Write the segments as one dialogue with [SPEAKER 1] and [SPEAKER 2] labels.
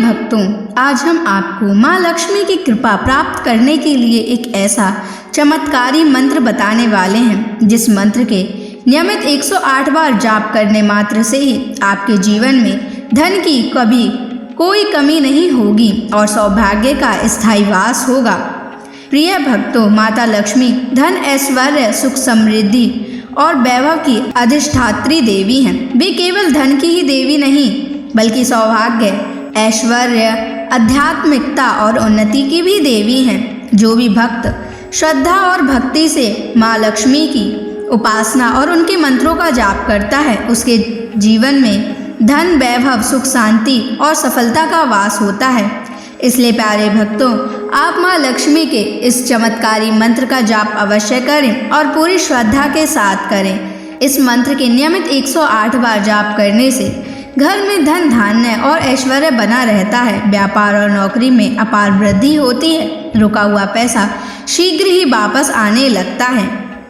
[SPEAKER 1] भक्तों, आज हम आपको माँ लक्ष्मी की कृपा प्राप्त करने के लिए एक ऐसा चमत्कारी मंत्र बताने वाले हैं जिस मंत्र के नियमित 108 बार जाप करने मात्र से ही आपके जीवन में धन की कभी कोई कमी नहीं होगी और सौभाग्य का स्थायी वास होगा। प्रिय भक्तों, माता लक्ष्मी धन, ऐश्वर्य, सुख, समृद्धि और वैभव की अधिष्ठात्री देवी हैं। वे केवल धन की ही देवी नहीं बल्कि सौभाग्य, ऐश्वर्य, आध्यात्मिकता और उन्नति की भी देवी हैं। जो भी भक्त श्रद्धा और भक्ति से माँ लक्ष्मी की उपासना और उनके मंत्रों का जाप करता है, उसके जीवन में धन, वैभव, सुख, शांति और सफलता का वास होता है। इसलिए प्यारे भक्तों, आप माँ लक्ष्मी के इस चमत्कारी मंत्र का जाप अवश्य करें और पूरी श्रद्धा के साथ करें। इस मंत्र के नियमित 108 बार जाप करने से घर में धन, धान्य और ऐश्वर्य बना रहता है। व्यापार और नौकरी में अपार वृद्धि होती है। रुका हुआ पैसा शीघ्र ही वापस आने लगता है।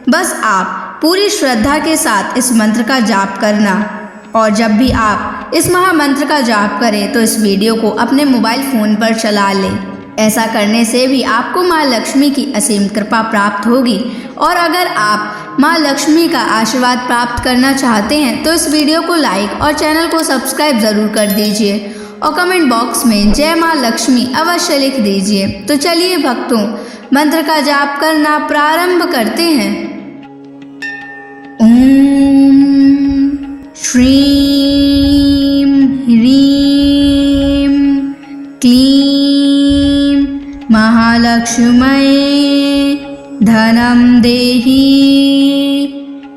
[SPEAKER 1] बस आप पूरी श्रद्धा के साथ इस मंत्र का जाप करना, और जब भी आप इस महामंत्र का जाप करें तो इस वीडियो को अपने मोबाइल फ़ोन पर चला लें। ऐसा करने से भी आपको माँ लक्ष्मी की असीम कृपा प्राप्त होगी। और अगर आप माँ लक्ष्मी का आशीर्वाद प्राप्त करना चाहते हैं तो इस वीडियो को लाइक और चैनल को सब्सक्राइब ज़रूर कर दीजिए और कमेंट बॉक्स में जय माँ लक्ष्मी अवश्य लिख दीजिए। तो चलिए भक्तों, मंत्र का जाप करना प्रारंभ करते हैं। ओम श्रीं ह्रीं क्लीं महालक्ष्म्यै धनं देहि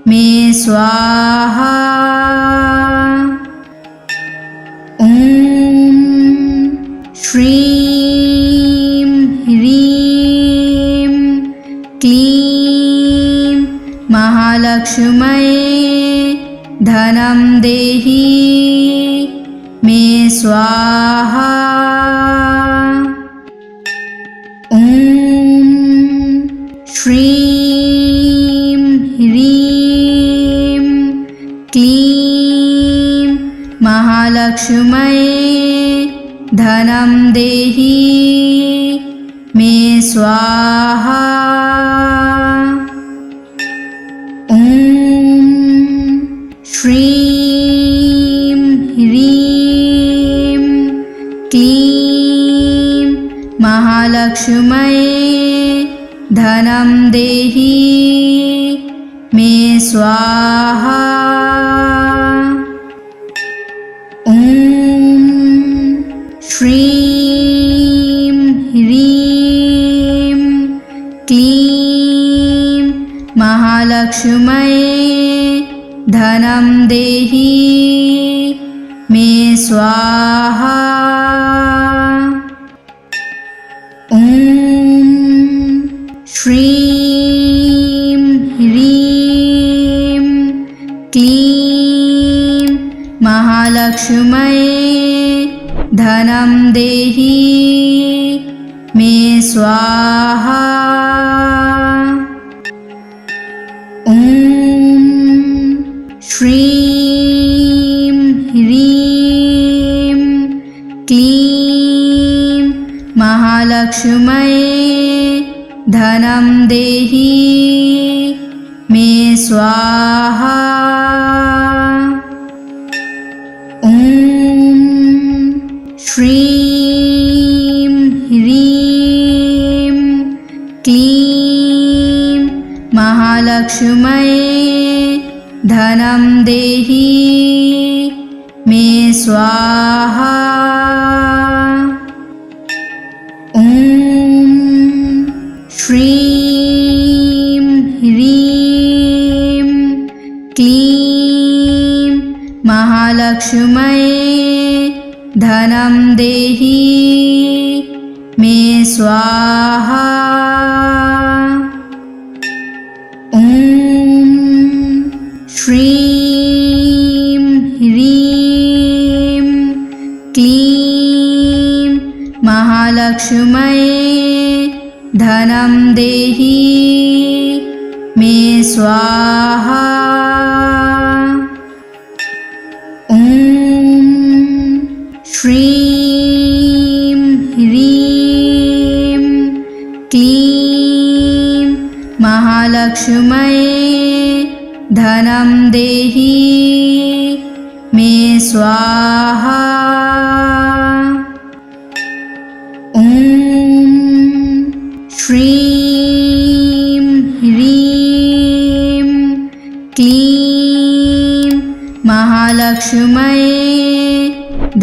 [SPEAKER 1] मे स्वाहा। ओम श्रीं ह्रीं क्लीं महालक्ष्म्यै धनं देहि मे स्वाहा। ओम श्रीं ह्रीं क्लीं महालक्ष्म्यै धनं देहि मे स्वाहा। ओम श्रीं ह्रीं क्लीं महालक्ष्म्यै धनं देहि मे स्वाहा। ओम श्रीं ह्रीं क्लीं महालक्ष्म्यै धनं देहि मे स्वाहा। ओम श्रीं ह्रीं क्लीं महालक्ष्म्यै धनं देहि मे स्वाहा। ओम श्रीं ह्रीं क्लीं महालक्ष्म्यै धनं देहि मे स्वाहा। ओम श्रीं ह्रीं क्लीं महालक्ष्म्यै धनं देहि मे स्वाहा। ओम श्रीं ह्रीं क्लीं महालक्ष्म्यै धनं देहि मे स्वाहा। ओम श्रीं ह्रीं क्लीं महालक्ष्म्यै धनं देहि मे स्वाहा। ओम श्रीं महालक्ष्म्यै धनं देहि मे स्वाहा। ॐ श्रीं ह्रीं क्लीं महालक्ष्म्यै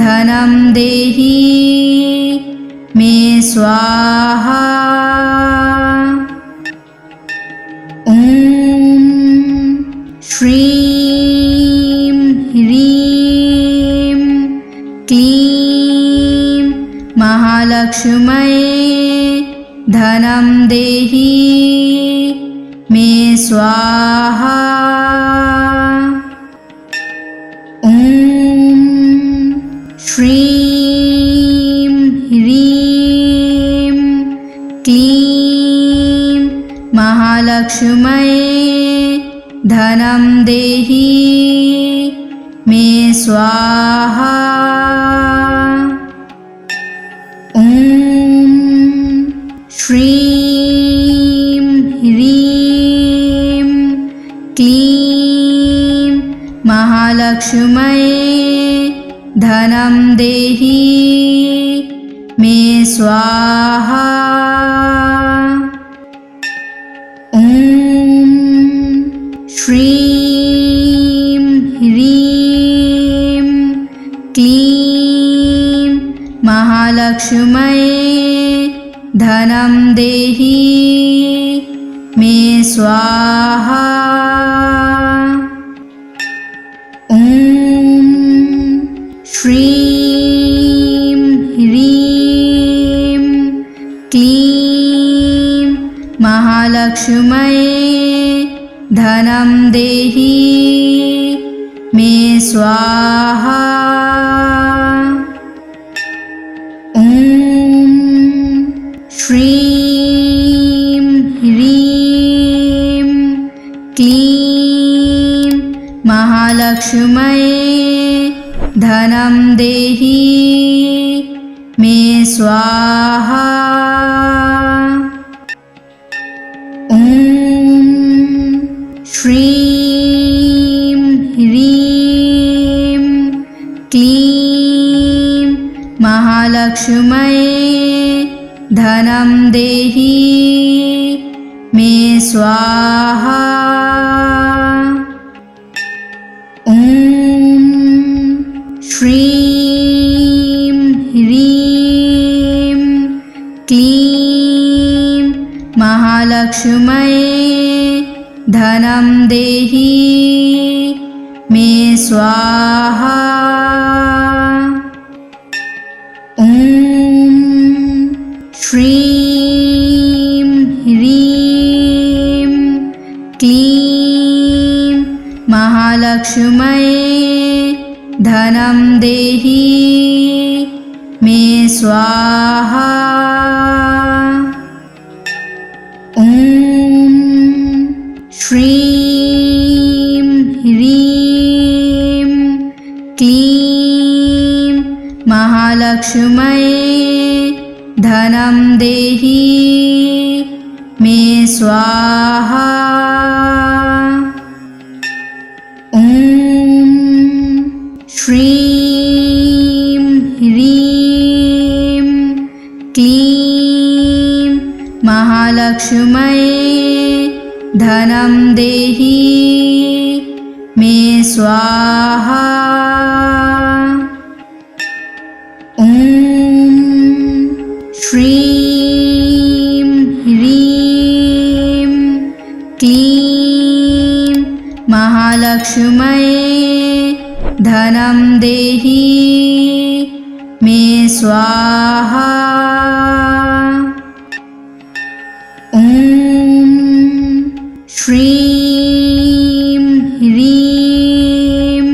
[SPEAKER 1] धनं देहि मे स्वाहा। ॐ श्रीं ह्रीं क्लीं महालक्ष्म्यै धनं देहि मे स्वाहा। ॐ श्रीं ह्रीं क्लीं महालक्ष्म्यै धनं देहि मे स्वाहा। ॐ श्रीं ह्रीं क्लीं महालक्ष्म्यै धनं देहि मे स्वाहा। ॐ श्रीं ह्रीं क्लीं महालक्ष्म्यै धनं देहि मे स्वाहा। ॐ श्रीं ह्रीं क्लीं महालक्ष्म्यै धनं देहि मे स्वाहा। ॐ श्रीं ह्रीं क्लीं महालक्ष्म्यै धनं देहि मे स्वाहा। ॐ श्रीं ह्रीं क्लीं महालक्ष्म्यै धनं देहि मे स्वाहा। ॐ श्रीं ह्रीं क्लीं महालक्ष्म्यै धनं देहि मे स्वाहा। ॐ श्रीं ह्रीं क्लीं महालक्ष्म्यै धनं देहि मे स्वाहा। ॐ श्रीं ह्रीं क्लीं महालक्ष्म्यै धनं देहि मे स्वाहा। ॐ श्रीं ह्रीं क्लीं महालक्ष्म्यै धनं देहि मे स्वाहा। ॐ श्रीं ह्रीं क्लीं महालक्ष्म्यै धनं देहि मे स्वाहा। ॐ श्रीं ह्रीं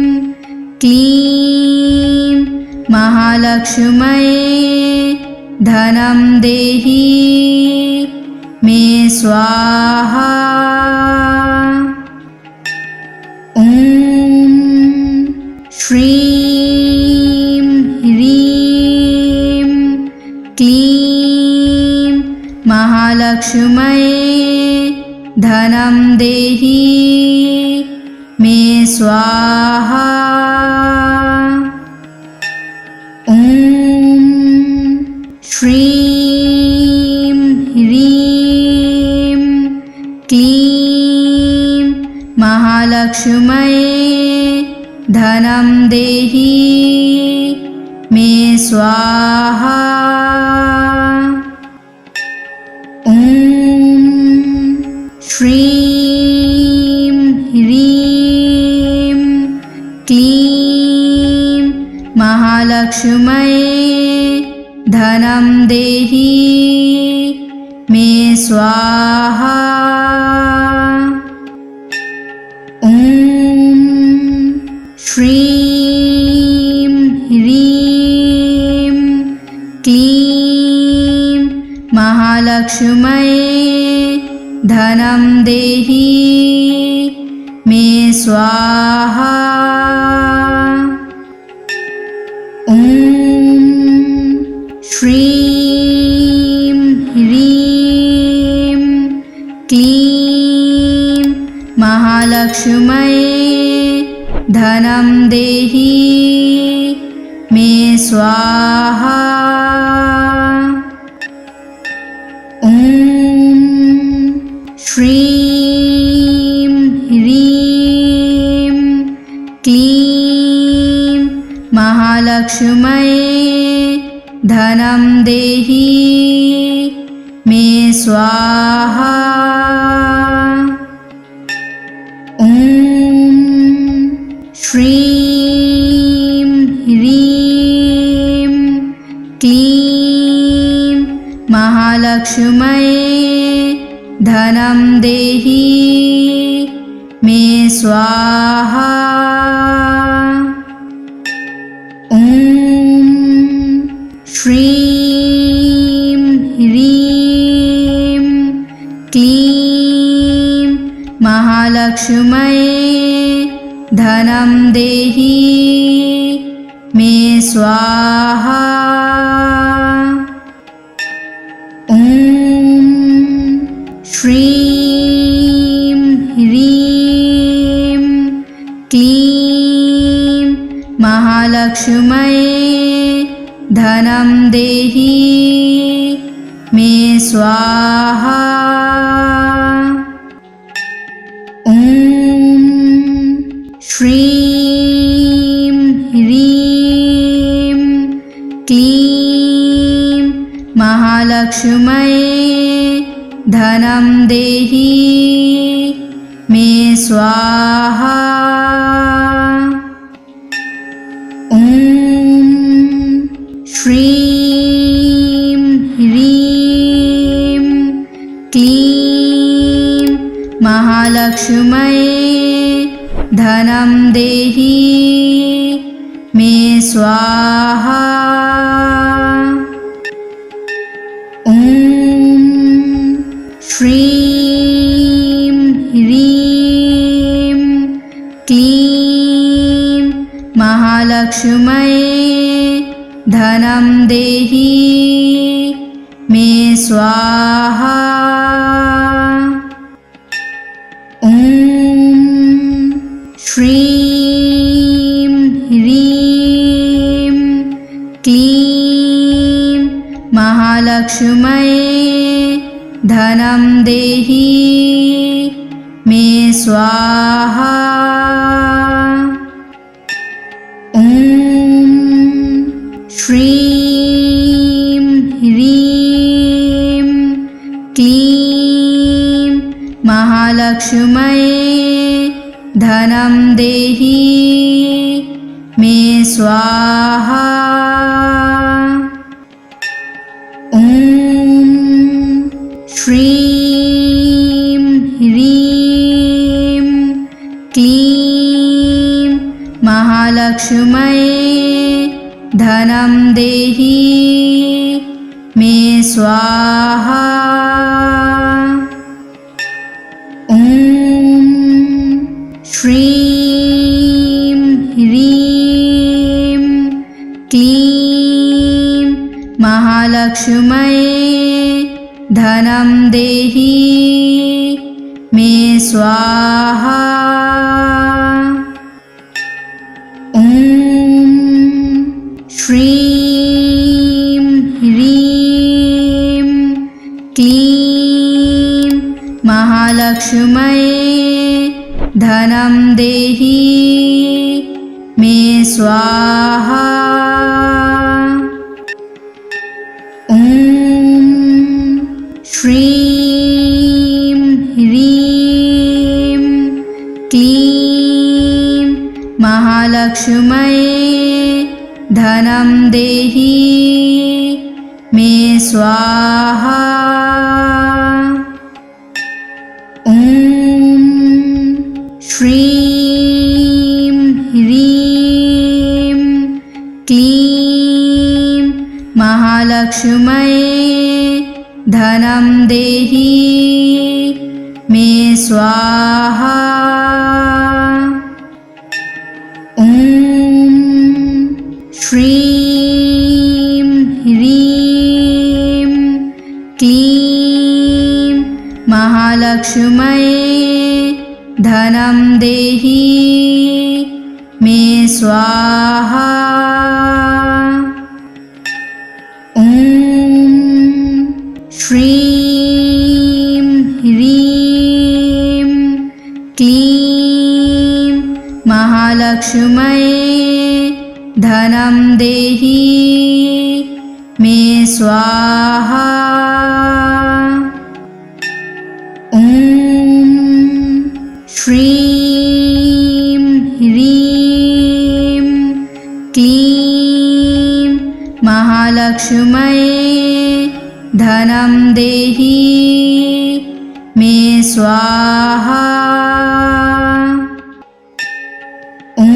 [SPEAKER 1] क्लीं महालक्ष्म्यै धनं देहि मे स्वाहा। ॐ श्रीं ह्रीं क्लीं महालक्ष्म्यै धनं देहि मे स्वाहा। ॐ श्रीं ह्रीं क्लीं महालक्ष्म्यै धनं देहि मे स्वाहा। ॐ श्रीं ह्रीं क्लीं महालक्ष्म्यै धनं देहि मे स्वाहा। ॐ श्रीं ह्रीं क्लीं महालक्ष्म्यै धनं देहि मे स्वाहा। ॐ श्रीं ह्रीं क्लीं महालक्ष्म्यै धनं देहि मे स्वाहा। ॐ श्रीं ह्रीं क्लीं महालक्ष्म्यै धनं देहि मे स्वाहा। ॐ श्रीं ह्रीं क्लीं महालक्ष्म्यै धनं देहि मे स्वाहा। ॐ श्रीं ह्रीं क्लीं महालक्ष्म्यै धनं देहि मे स्वाहा। ॐ श्रीं ह्रीं क्लीं महालक्ष्म्यै धनं देहि मे स्वाहा। ॐ श्रीं ह्रीं क्लीं महालक्ष्म्यै धनं देहि मे स्वाहा। ॐ श्रीं ह्रीं क्लीं महालक्ष्म्यै धनं देहि मे स्वाहा। ॐ श्रीं ह्रीं क्लीं महालक्ष्म्यै धनं देहि मे स्वाहा। ॐ श्रीं ह्रीं क्लीं महालक्ष्म्यै धनं देहि मे स्वाहा। ॐ श्रीं ह्रीं क्लीं महालक्ष्म्यै धनं देहि मे स्वाहा। ॐ श्रीं ह्रीं क्लीं महालक्ष्म्यै धनं देहि मे स्वाहा। ॐ श्रीं ह्रीं क्लीं महालक्ष्म्यै धनं देहि मे स्वाहा। ॐ श्रीं ह्रीं क्लीं महालक्ष्म्यै धनं देहि मे स्वाहा। ॐ श्रीं ह्रीं क्लीं महालक्ष्म्यै धनं देहि मे स्वाहा। ॐ श्रीं ह्रीं क्लीं महालक्ष्म्यै धनं देहि मे स्वाहा। ॐ श्रीं ह्रीं क्लीं महालक्ष्म्यै धनं देहि मे स्वाहा। ॐ श्रीं ह्रीं क्लीं महालक्ष्म्यै धनं देहि मे स्वाहा। ॐ श्रीं ह्रीं क्लीं महालक्ष्म्यै धनं देहि मे स्वाहा। ॐ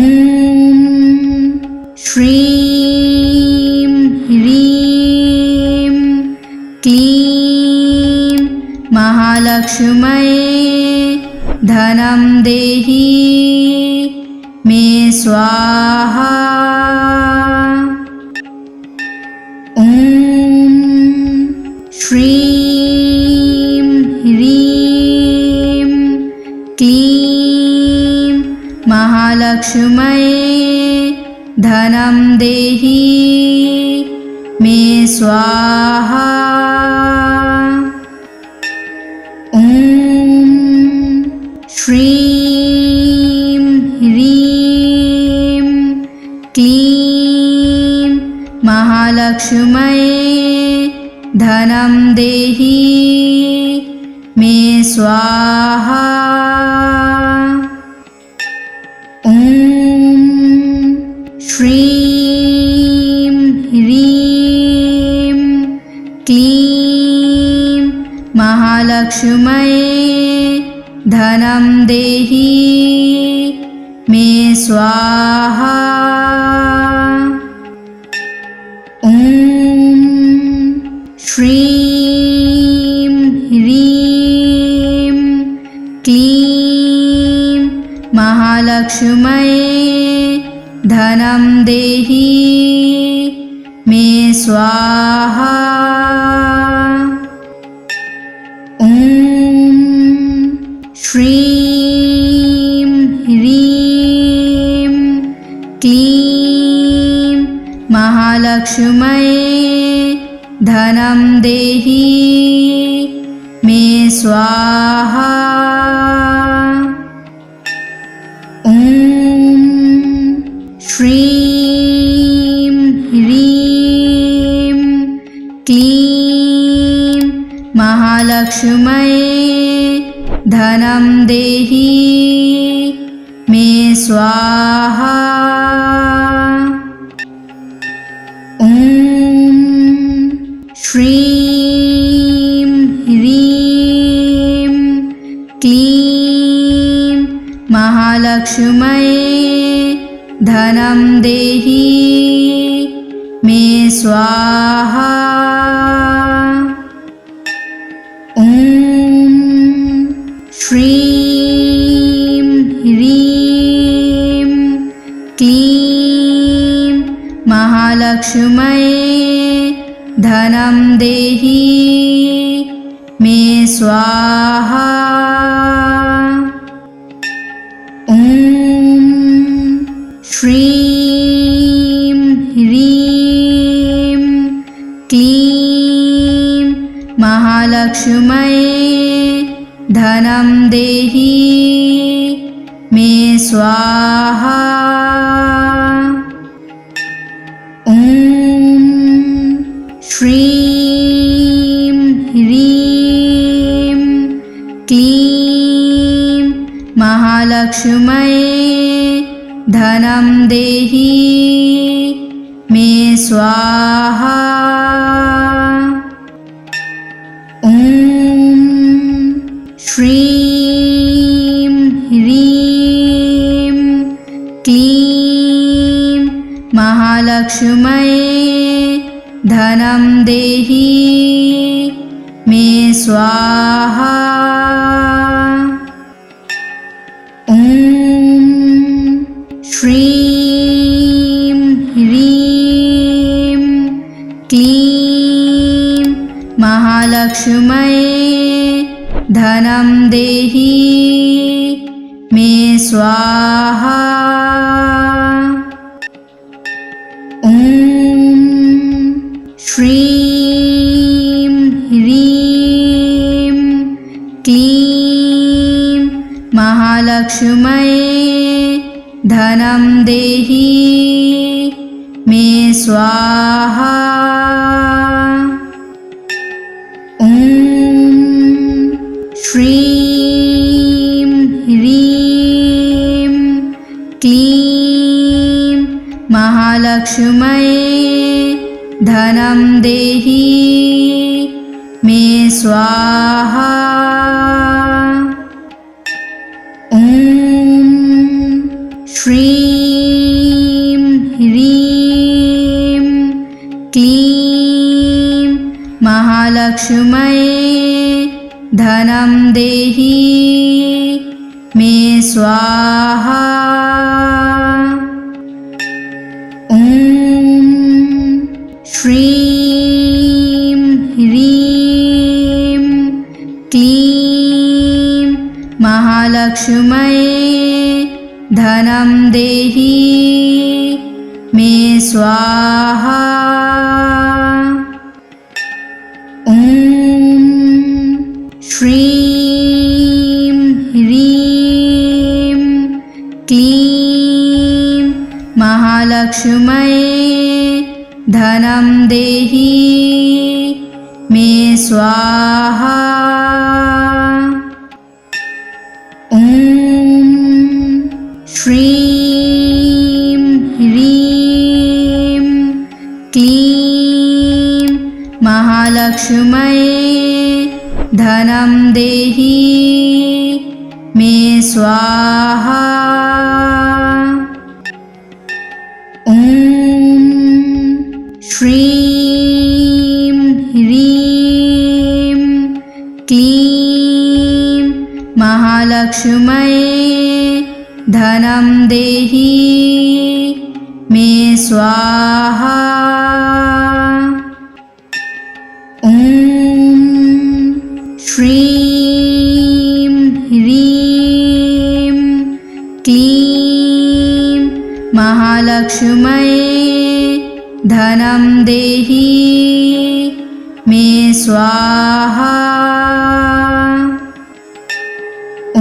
[SPEAKER 1] श्रीं ह्रीं क्लीं महालक्ष्म्यै धनं देहि मे स्वाहा। ॐ श्रीं ह्रीं क्लीं महालक्ष्म्यै धनं देहि मे स्वाहा। ॐ श्रीं ह्रीं क्लीं महालक्ष्म्यै धनं देहि मे स्वाहा। ॐ श्रीं ह्रीं क्लीं महालक्ष्म्यै धनं देहि मे स्वाहा। ॐ श्रीं ह्रीं क्लीं महालक्ष्म्यै धनं देहि मे स्वाहा। ॐ श्रीं ह्रीं क्लीं महालक्ष्म्यै धनं देहि मे स्वाहा। ॐ श्रीं ह्रीं क्लीं महालक्ष्म्यै धनं देहि मे स्वाहा। ॐ श्रीं ह्रीं क्लीं महालक्ष्म्यै धनं देहि मे स्वाहा। ॐ श्रीं ह्रीं क्लीं महालक्ष्म्यै धनं देहि मे स्वाहा। श्रीं ह्रीं क्लीं महालक्ष्म्यै धनं देहि मे स्वाहा। ॐ श्रीं ह्रीं क्लीं महालक्ष्म्यै धनं देहि मे स्वाहा। ॐ श्रीं ह्रीं क्लीं महालक्ष्म्यै धनं देहि मे स्वाहा। ॐ श्रीं ह्रीं क्लीं महालक्ष्म्यै धनं देहि मे स्वाहा। ॐ श्रीं ह्रीं क्लीं महालक्ष्म्यै धनं देहि मे स्वाहा। ॐ श्रीं ह्रीं क्लीं महालक्ष्म्यै धनं देहि मे स्वाहा। ॐ श्रीं ह्रीं क्लीं महालक्ष्म्यै धनं देहि मे स्वाहा। ॐ श्रीं ह्रीं क्लीं महालक्ष्म्यै धनं देहि मे स्वाहा। ॐ श्रीं ह्रीं क्लीं महालक्ष्म्यै धनं देहि मे स्वाहा। ॐ श्रीं ह्रीं क्लीं महालक्ष्म्यै धनं देहि मे स्वाहा। ॐ श्रीं ह्रीं क्लीं महालक्ष्म्यै धनं देहि मे स्वाहा। ॐ श्रीं ह्रीं क्लीं महालक्ष्म्यै धनं देहि मे स्वाहा। ॐ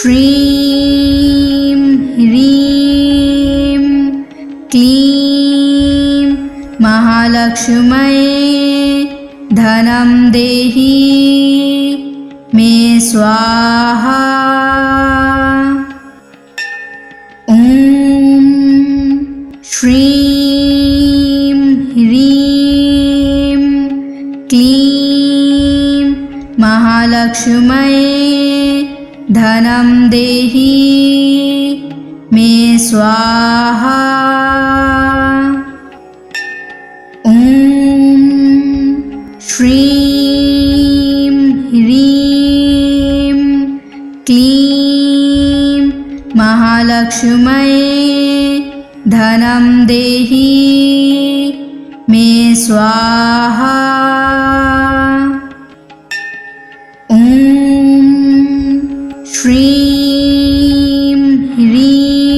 [SPEAKER 1] श्रीं ह्रीं क्लीं महालक्ष्म्यै धनं देहि मे स्वाहा। ॐ श्रीं ह्रीं क्लीं महालक्ष्म्यै धनं देहि मे स्वाहा। ॐ श्रीं ह्रीं क्लीं महालक्ष्म्यै धनं देहि मे स्वाहा। ॐ श्रीं ह्रीं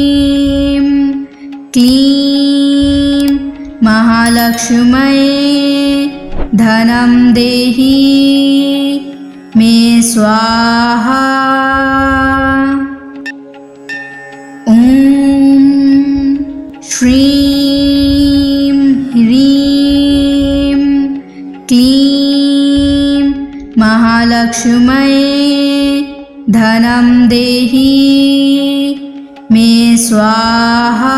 [SPEAKER 1] महालक्ष्म्यै धनं देहि मे स्वाहा। ॐ श्रीं ह्रीं क्लीं महालक्ष्म्यै धनं देहि मे स्वाहा।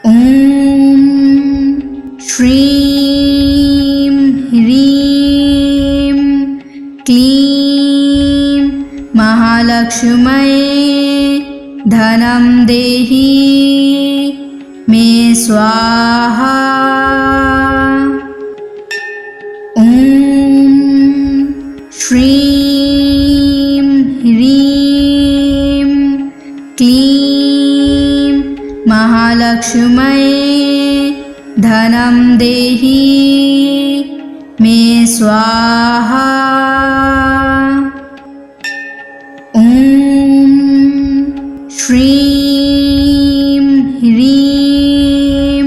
[SPEAKER 1] ॐ श्रीं ह्रीं क्लीं महालक्ष्म्यै धनं देहि मे स्वाहा। ॐ श्रीं ह्रीं क्लीं महालक्ष्म्यै धनं देहि मे स्वाहा। ॐ श्रीं ह्रीं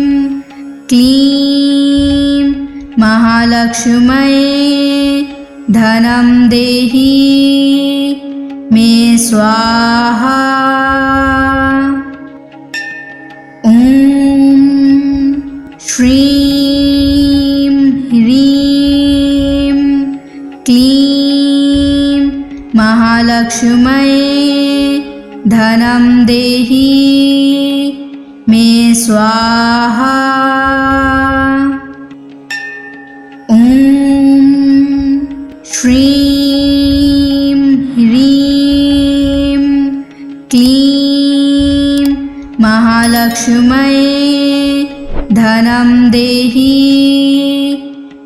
[SPEAKER 1] क्लीं महालक्ष्म्यै धनं देहि मे स्वाहा। ॐ श्रीं ह्रीं क्लीं महालक्ष्म्यै धनं देहि मे स्वाहा। ॐ श्रीं ह्रीं क्लीं महालक्ष्म्यै धनं देहि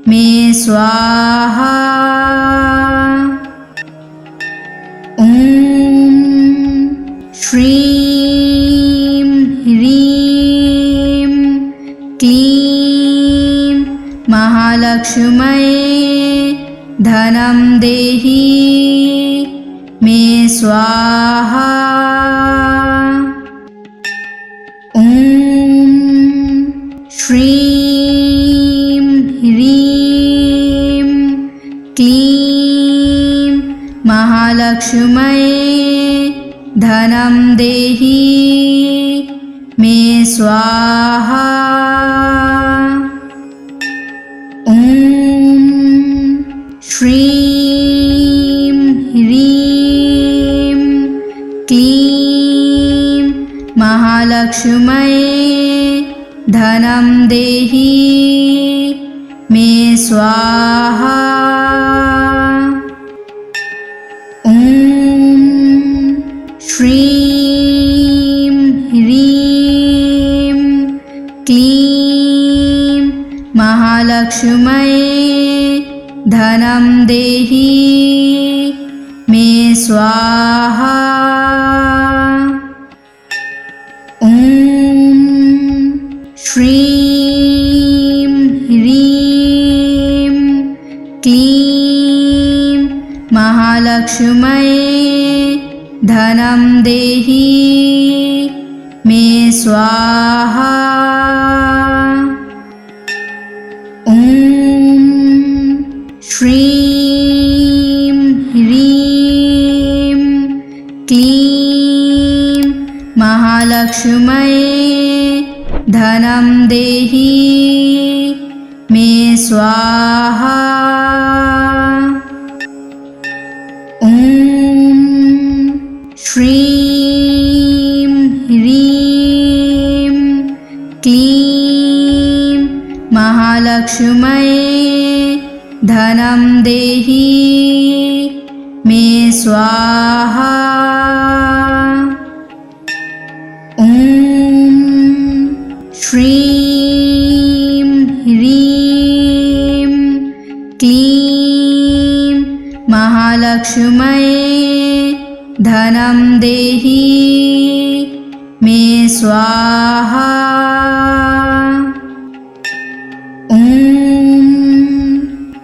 [SPEAKER 1] मे स्वाहा। ॐ श्रीं ह्रीं क्लीं महालक्ष्म्यै धनं देहि मे स्वाहा। ॐ श्रीं ह्रीं क्लीं महालक्ष्म्यै धनं देहि मे स्वाहा। ॐ श्रीं ह्रीं क्लीं महालक्ष्म्यै धनं देहि मे स्वाहा। ॐ श्रीं ह्रीं क्लीं महालक्ष्म्यै धनं देहि मे स्वाहा। ॐ श्रीं ह्रीं क्लीं महालक्ष्म्यै धनं देहि मे स्वाहा। ॐ श्रीं ह्रीं क्लीं महालक्ष्म्यै धनं देहि मे स्वाहा। ॐ श्रीं ह्रीं क्लीं महालक्ष्म्यै धनं देहि मे स्वाहा। ॐ श्रीं ह्रीं क्लीं महालक्ष्म्यै धनं देहि मे स्वाहा। ॐ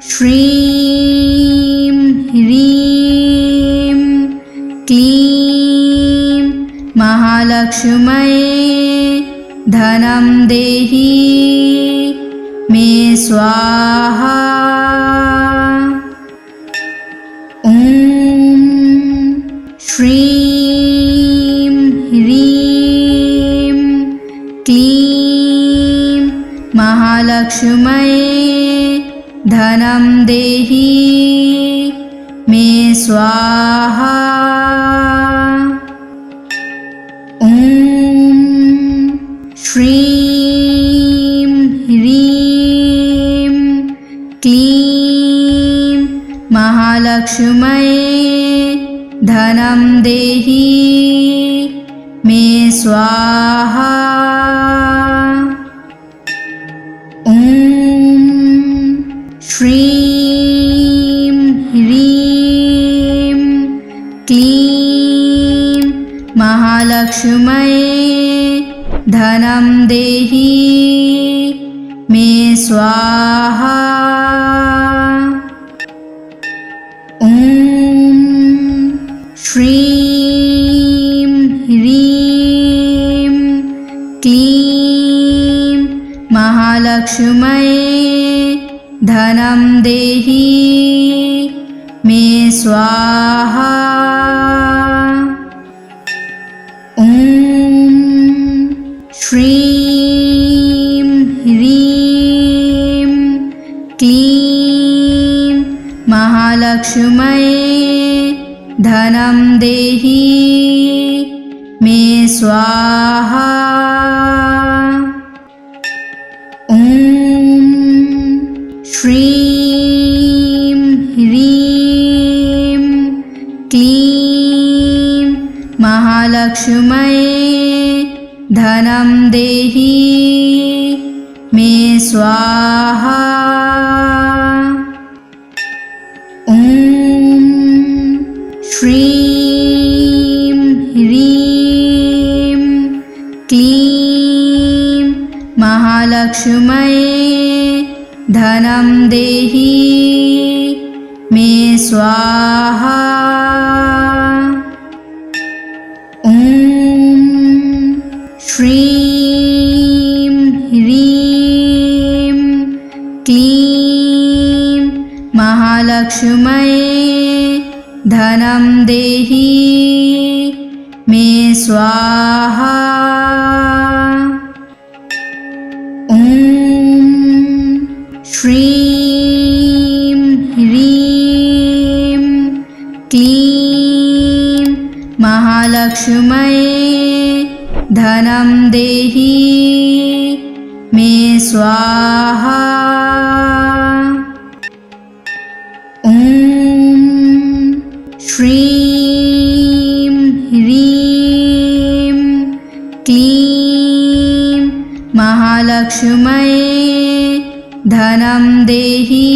[SPEAKER 1] श्रीं ह्रीं क्लीं महालक्ष्म्यै धनं देहि मे स्वाहा। ॐ श्रीं ह्रीं क्लीं महालक्ष्म्यै धनं देहि मे स्वाहा। ॐ श्रीं ह्रीं क्लीं महालक्ष्म्यै धनं देहि मे स्वाहा। ॐ श्रीं ह्रीं क्लीं महालक्ष्म्यै धनं देहि मे स्वाहा। ॐ श्रीं ह्रीं क्लीं महालक्ष्म्यै धनं देहि मे स्वाहा। ॐ श्रीं ह्रीं क्लीं महालक्ष्म्यै धनं देहि मे स्वाहा। ॐ श्रीं ह्रीं क्लीं महालक्ष्म्यै धनं देहि मे स्वाहा। ॐ श्रीं ह्रीं क्लीं महालक्ष्म्यै धनं देहि मे स्वाहा। ॐ श्रीं ह्रीं क्लीं महालक्ष्म्यै धनं देहि मे स्वाहा। ॐ श्रीं ह्रीं क्लीं महालक्ष्म्यै धनं देहि मे स्वाहा। ॐ श्रीं ह्रीं क्लीं महालक्ष्म्यै धनं देहि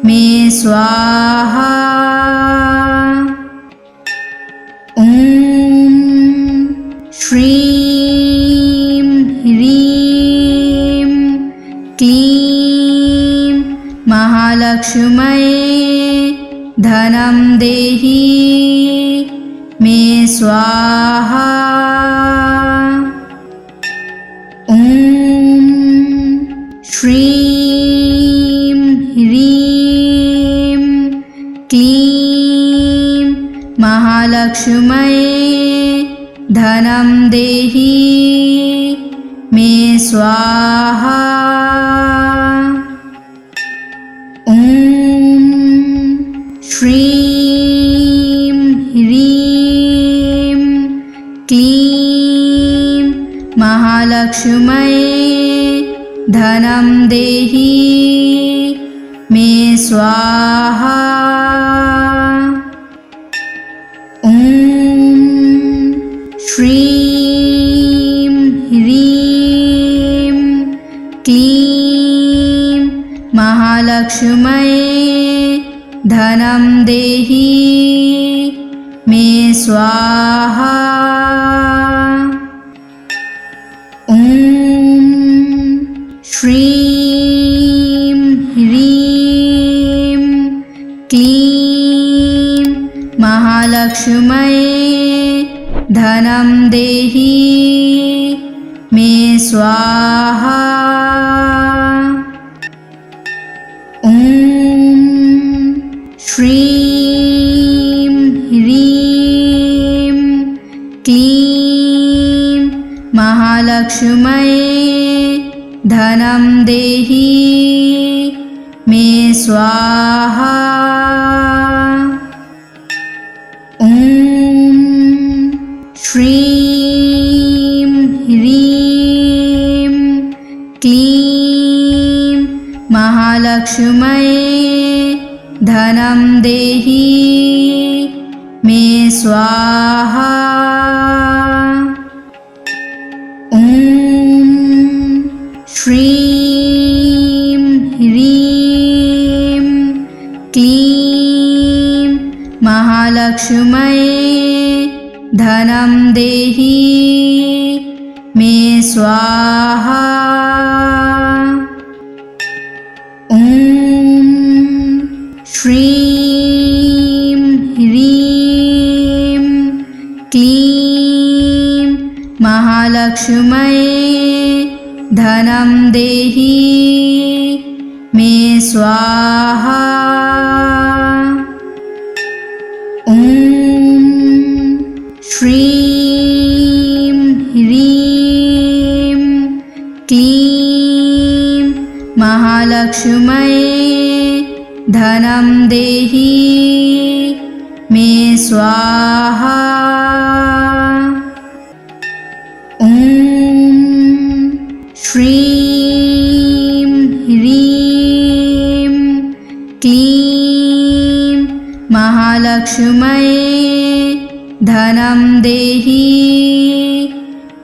[SPEAKER 1] मे स्वाहा। ॐ श्रीं ह्रीं क्लीं महालक्ष्म्यै धनं देहि मे स्वाहा। ॐ श्रीं ह्रीं क्लीं महालक्ष्म्यै धनं देहि मे स्वाहा। ॐ श्रीं ह्रीं क्लीं महालक्ष्म्यै धनं देहि मे स्वाहा। ॐ श्रीं ह्रीं क्लीं महालक्ष्म्यै धनं देहि मे स्वाहा। ॐ श्रीं ह्रीं क्लीं महालक्ष्म्यै धनं देहि स्वाहा। ॐ श्रीं ह्रीं क्लीं महालक्ष्म्यै धनं देहि मे स्वाहा। ॐ श्रीं ह्रीं क्लीं महालक्ष्म्यै धनं देहि मे स्वाहा। ॐ श्रीं ह्रीं क्लीं महालक्ष्म्यै धनं देहि मे स्वाहा। ॐ श्रीं ह्रीं क्लीं महालक्ष्म्यै धनं देहि मे स्वाहा। ॐ श्रीं ह्रीं क्लीं महालक्ष्म्यै धनं देहि मे स्वाहा। ॐ श्रीं ह्रीं क्लीं महालक्ष्म्यै धनं देहि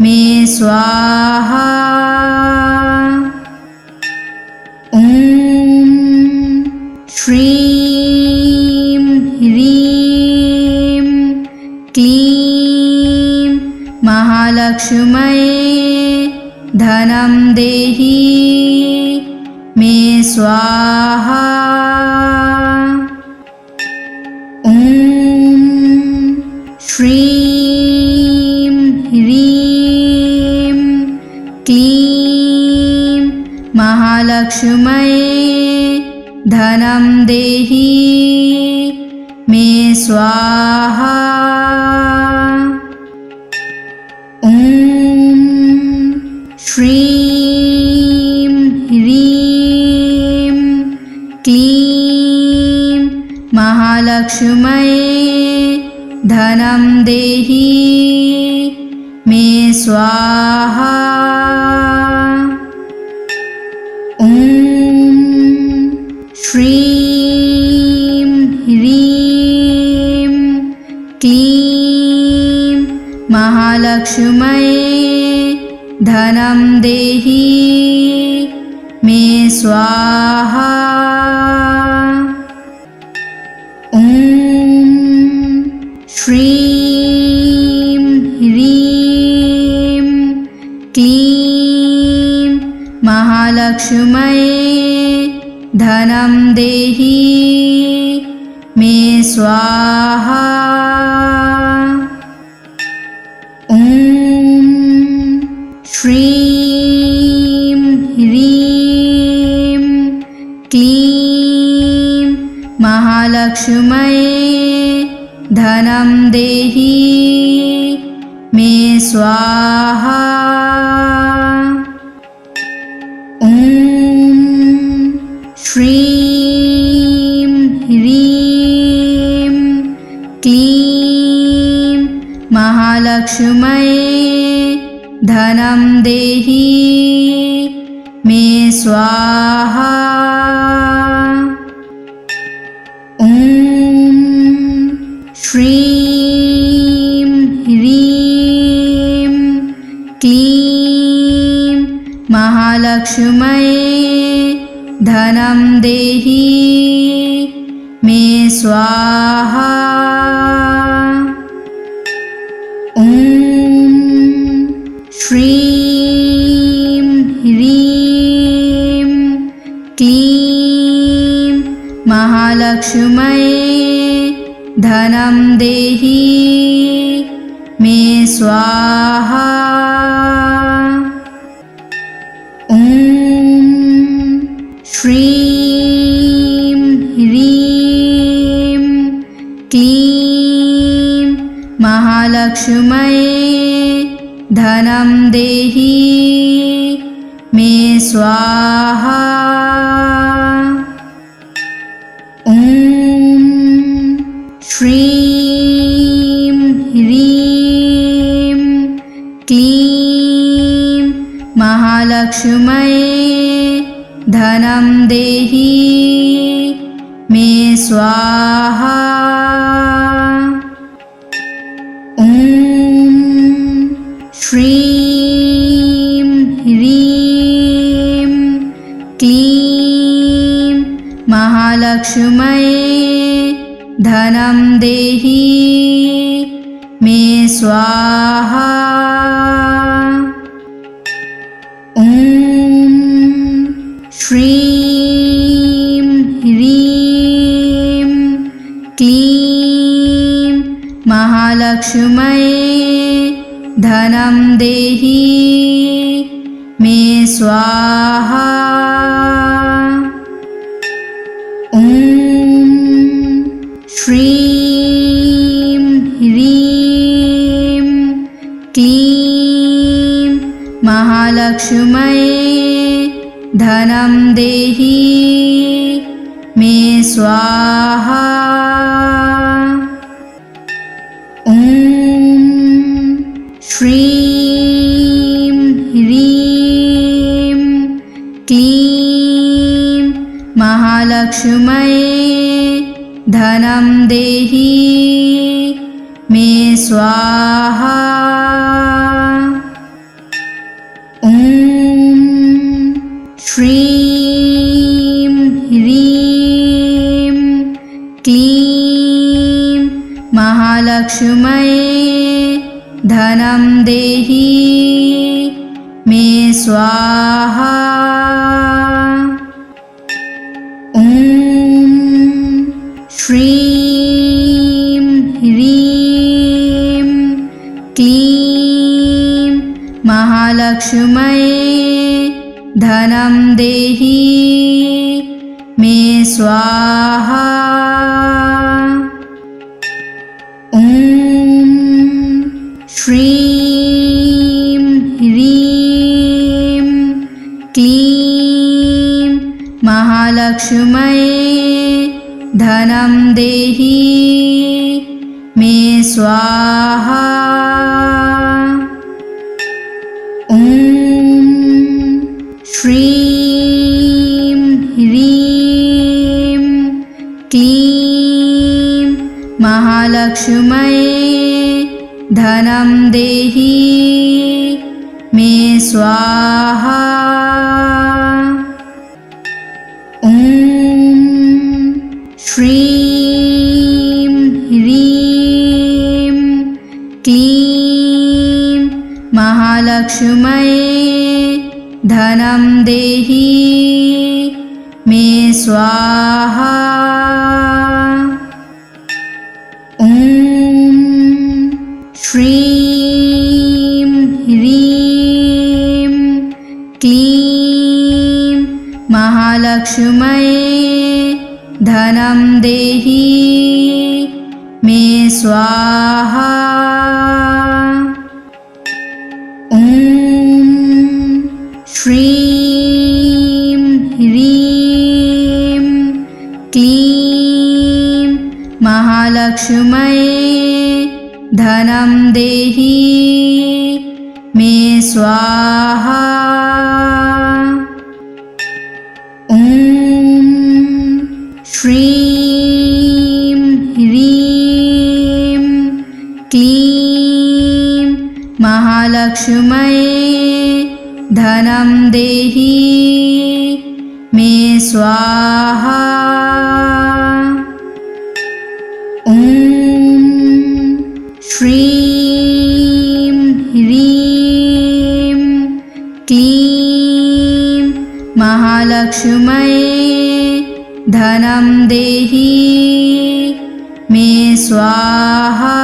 [SPEAKER 1] मे स्वाहा। ॐ श्रीं ह्रीं क्लीं महालक्ष्म्यै धनं देहि मे स्वाहा। ॐ श्रीं ह्रीं क्लीं महालक्ष्म्यै धनं देहि मे स्वाहा। ॐ श्रीं ह्रीं क्लीं महालक्ष्म्यै धनं देहि मे स्वाहा। ॐ श्रीं ह्रीं क्लीं महालक्ष्म्यै धनं देहि मे स्वाहा। ॐ श्रीं ह्रीं क्लीं महालक्ष्म्यै धनं देहि मे स्वाहा। ॐ श्रीं ह्रीं क्लीं महालक्ष्म्यै धनं देहि मे स्वाहा। ॐ श्रीं ह्रीं क्लीं महालक्ष्म्यै धनं देहि मे स्वाहा। ॐ श्रीं ह्रीं क्लीं महालक्ष्म्यै धनं देहि मे स्वाहा। ॐ श्रीं ह्रीं क्लीं महालक्ष्म्यै धनं देहि मे स्वाहा। श्रीं ह्रीं क्लीं महालक्ष्म्यै धनं देहि मे स्वाहा। ॐ श्रीं ह्रीं क्लीं महालक्ष्म्यै धनं देहि मे स्वाहा। ॐ श्रीं ह्रीं क्लीं महालक्ष्म्यै धनं देहि मे स्वाहा। ॐ श्रीं ह्रीं क्लीं महालक्ष्म्यै धनं देहि मे स्वाहा। ॐ श्रीं ह्रीं क्लीं महालक्ष्म्यै धनं देहि मे स्वाहा। ॐ श्रीं ह्रीं क्लीं महालक्ष्म्यै धनं देहि मे स्वाहा। ॐ श्रीं ह्रीं क्लीं महालक्ष्म्यै धनं देहि मे स्वाहा। ॐ श्रीं ह्रीं क्लीं महालक्ष्म्यै धनं देहि मे स्वाहा। ॐ श्रीं ह्रीं क्लीं महालक्ष्म्यै धनं देहि मे स्वाहा। ॐ श्रीं ह्रीं क्लीं महालक्ष्म्यै धनं देहि मे स्वाहा। ॐ श्रीं ह्रीं क्लीं महालक्ष्म्यै धनं देहि मे स्वाहा। ॐ श्रीं ह्रीं क्लीं महालक्ष्म्यै धनं देहि मे स्वाहा। ॐ श्रीं ह्रीं क्लीं महालक्ष्म्यै धनं देहि मे स्वाहा। ॐ श्रीं ह्रीं क्लीं महालक्ष्म्यै धनं देहि मे स्वाहा। ॐ श्रीं ह्रीं क्लीं महालक्ष्म्यै धनं देहि मे स्वाहा।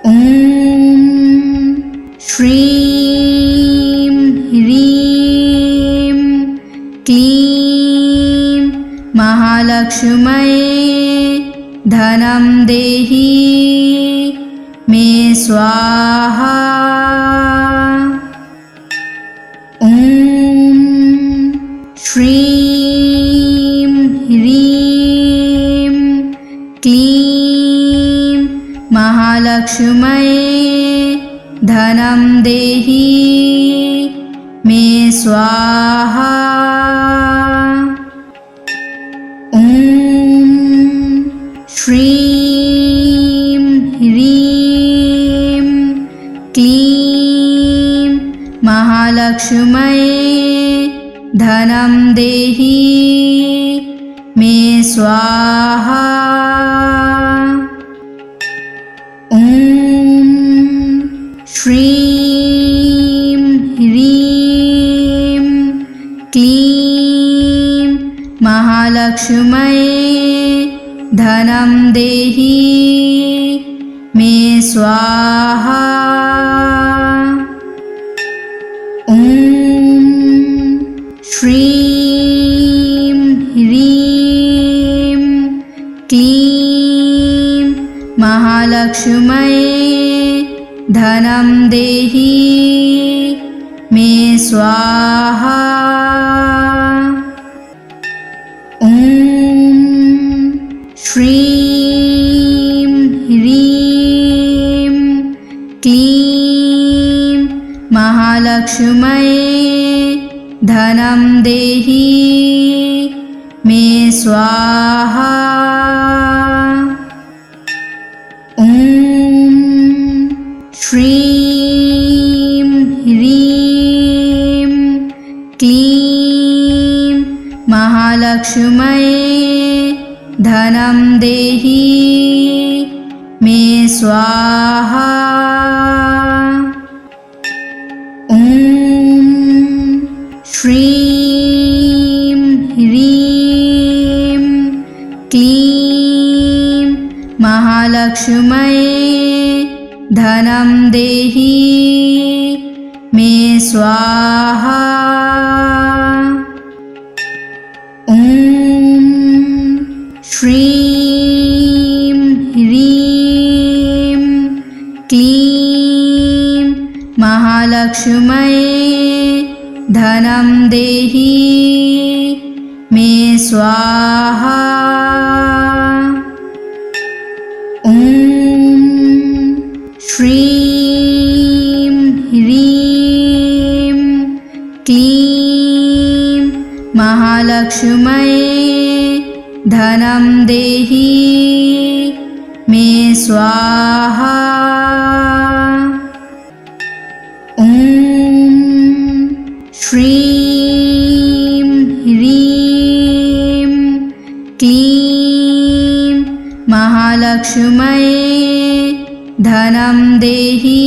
[SPEAKER 1] ॐ श्रीं ह्रीं महालक्ष्म्यै धनं देहि मे स्वाहा। ॐ श्रीं ह्रीं क्लीं महालक्ष्म्यै धनं देहि मे स्वाहा। ॐ श्रीं ह्रीं क्लीं महालक्ष्म्यै धनं देहि मे स्वाहा। ॐ श्रीं ह्रीं क्लीं महालक्ष्म्यै धनं देहि मे स्वाहा। ॐ श्रीं ह्रीं क्लीं महालक्ष्म्यै धनं देहि मे स्वाहा। ॐ श्रीं ह्रीं क्लीं महालक्ष्म्यै धनं देहि मे स्वाहा। ॐ श्रीं ह्रीं क्लीं महालक्ष्म्यै धनं देहि मे स्वाहा। ॐ श्रीं ह्रीं क्लीं महालक्ष्म्यै धनं देहि मे स्वाहा। ॐ श्रीं ह्रीं क्लीं महालक्ष्म्यै धनं देहि मे स्वाहा। ॐ श्रीं ह्रीं क्लीं महालक्ष्म्यै धनं देहि मे स्वाहा। ॐ श्रीं ह्रीं क्लीं महालक्ष्म्यै धनं देहि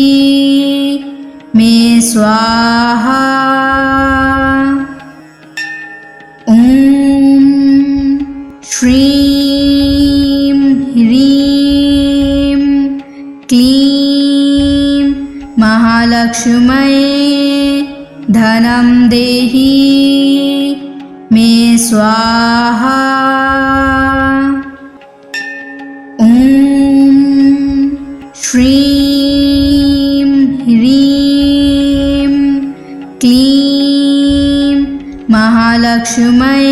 [SPEAKER 1] मे स्वाहा। ॐ श्रीं ह्रीं क्लीं महालक्ष्म्यै धनं देहि मे स्वाहा। ॐ श्रीं ह्रीं क्लीं महालक्ष्म्यै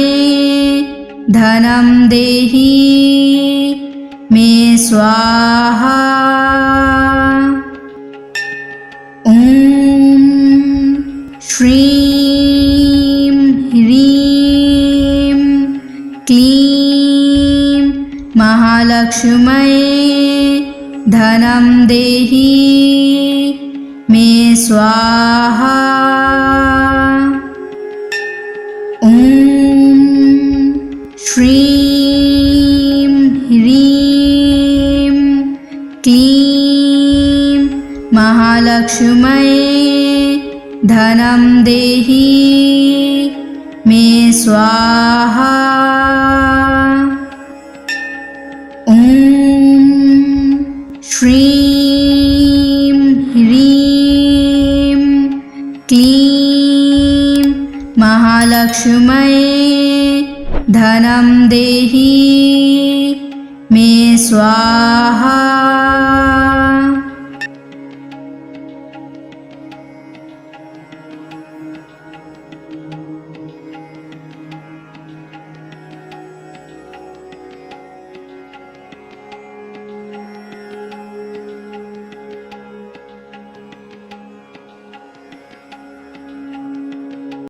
[SPEAKER 1] धनं देहि मे स्वाहा। ॐ श्रीं ह्रीं क्लीं महालक्ष्म्यै धनं देहि मे स्वाहा। ॐ श्रीं ह्रीं क्लीं महालक्ष्म्यै धनं देहि मे स्वाहा। ॐ श्रीं ह्रीं क्लीं महालक्ष्म्यै धनं देहि मे स्वाहा।